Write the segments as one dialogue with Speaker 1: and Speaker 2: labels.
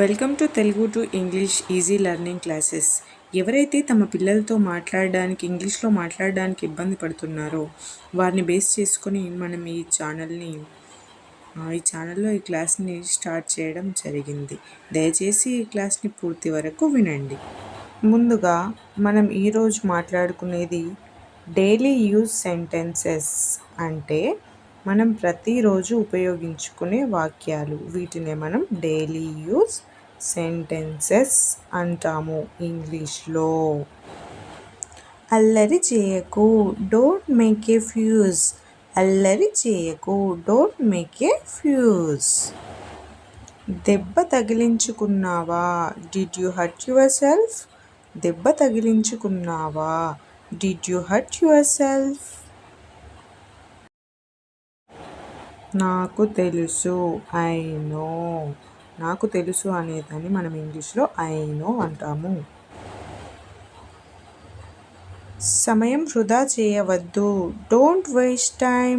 Speaker 1: Welcome to Telugu to English easy learning classes. ఎవరైతే తమ పిల్లలతో ఇంగ్లీష్లో మాట్లాడడానికి ఇబ్బంది పడుతున్నారో వారిని బేస్ చేసుకొని మనం ఈ ఛానల్లో ఈ క్లాస్ని స్టార్ట్ చేయడం జరిగింది. దయచేసి ఈ క్లాస్ని పూర్తి వరకు వినండి. ముందుగా మనం ఈరోజు మాట్లాడుకునేది డైలీ యూజ్ సెంటెన్సెస్ అంటే మనం ప్రతిరోజు ఉపయోగించుకునే వాక్యాలు. వీటినే మనం డైలీ యూజ్ సెంటెన్సెస్ అంటాము ఇంగ్లీష్లో. అల్లరి చేయకు, డోంట్ మేక్ ఏ ఫ్యూజ్. అల్లరి చేయకు, డోంట్ మేక్ ఏ ఫ్యూజ్. దెబ్బ తగిలించుకున్నావా, did you hurt yourself. దెబ్బ తగిలించుకున్నావా, did you hurt yourself. నాకు తెలుసు, ఐ నో. నాకు తెలుసు అనేదాన్ని మనం ఇంగ్లీష్లో ఐ నో అంటాము. సమయం వృధా చేయవద్దు, డోంట్ వేస్ట్ టైం.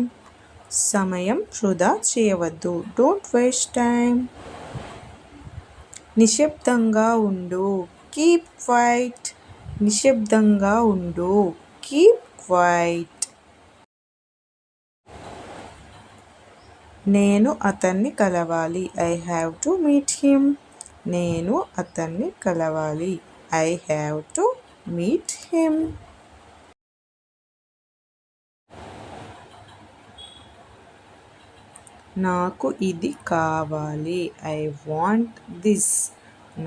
Speaker 1: సమయం వృధా చేయవద్దు, డోంట్ వేస్ట్ టైం. నిశ్శబ్దంగా ఉండు, కీప్ క్వైట్. నిశ్శబ్దంగా ఉండు, కీప్ క్వైట్. నేను అతన్ని కలవాలి, I have to meet him. నేను అతన్ని కలవాలి, I have to meet him. నాకు ఇది కావాలి, ఐ వాంట్ దిస్.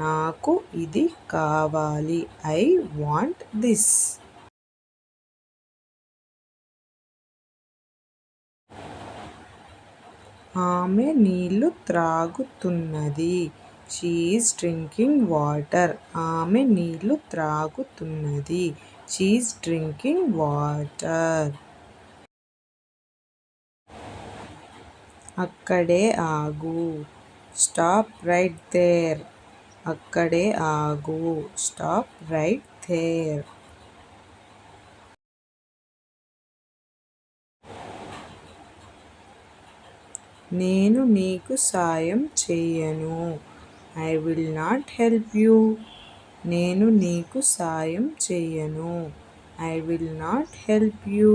Speaker 1: నాకు ఇది కావాలి, ఐ వాంట్ దిస్. ఆమె నీళ్లు త్రాగుతున్నది, షీ ఈజ్ డ్రింకింగ్ వాటర్. ఆమె నీళ్లు త్రాగుతున్నది, షీ ఈజ్ డ్రింకింగ్ వాటర్. అక్కడే ఆగు, స్టాప్ రైట్ దేర్. అక్కడే ఆగు, స్టాప్ రైట్ దేర్. నేను నీకు సాయం చేయను, I will not help you. నేను నీకు సాయం చేయను, I will not help you.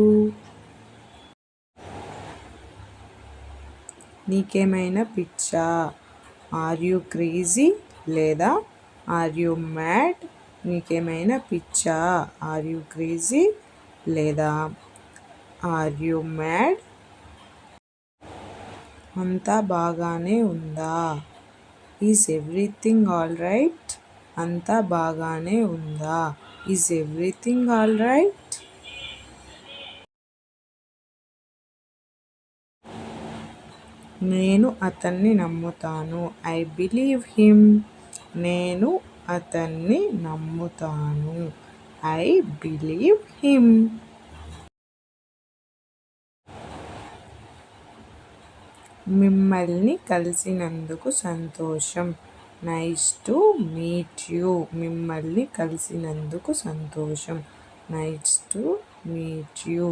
Speaker 1: నీకేమైనా పిచ్చా, ఆర్ యూ క్రేజీ లేదా ఆర్ యూ మ్యాడ్. నీకేమైనా పిచ్చా, ఆర్ యూ క్రేజీ లేదా ఆర్ యూ మ్యాడ్. అంతా బాగానే ఉందా, ఈజ్ ఎవ్రీథింగ్ ఆల్ రైట్. అంతా బాగానే ఉందా, ఈజ్ ఎవ్రీథింగ్ ఆల్ రైట్. నేను అతన్ని నమ్ముతాను, ఐ బిలీవ్ హిమ్. నేను అతన్ని నమ్ముతాను, ఐ బిలీవ్ హిమ్. మిమ్మల్ని కలిసినందుకు సంతోషం, నైస్ టు మీట్ యూ. మిమ్మల్ని కలిసినందుకు సంతోషం, నైస్ టు మీట్ యూ.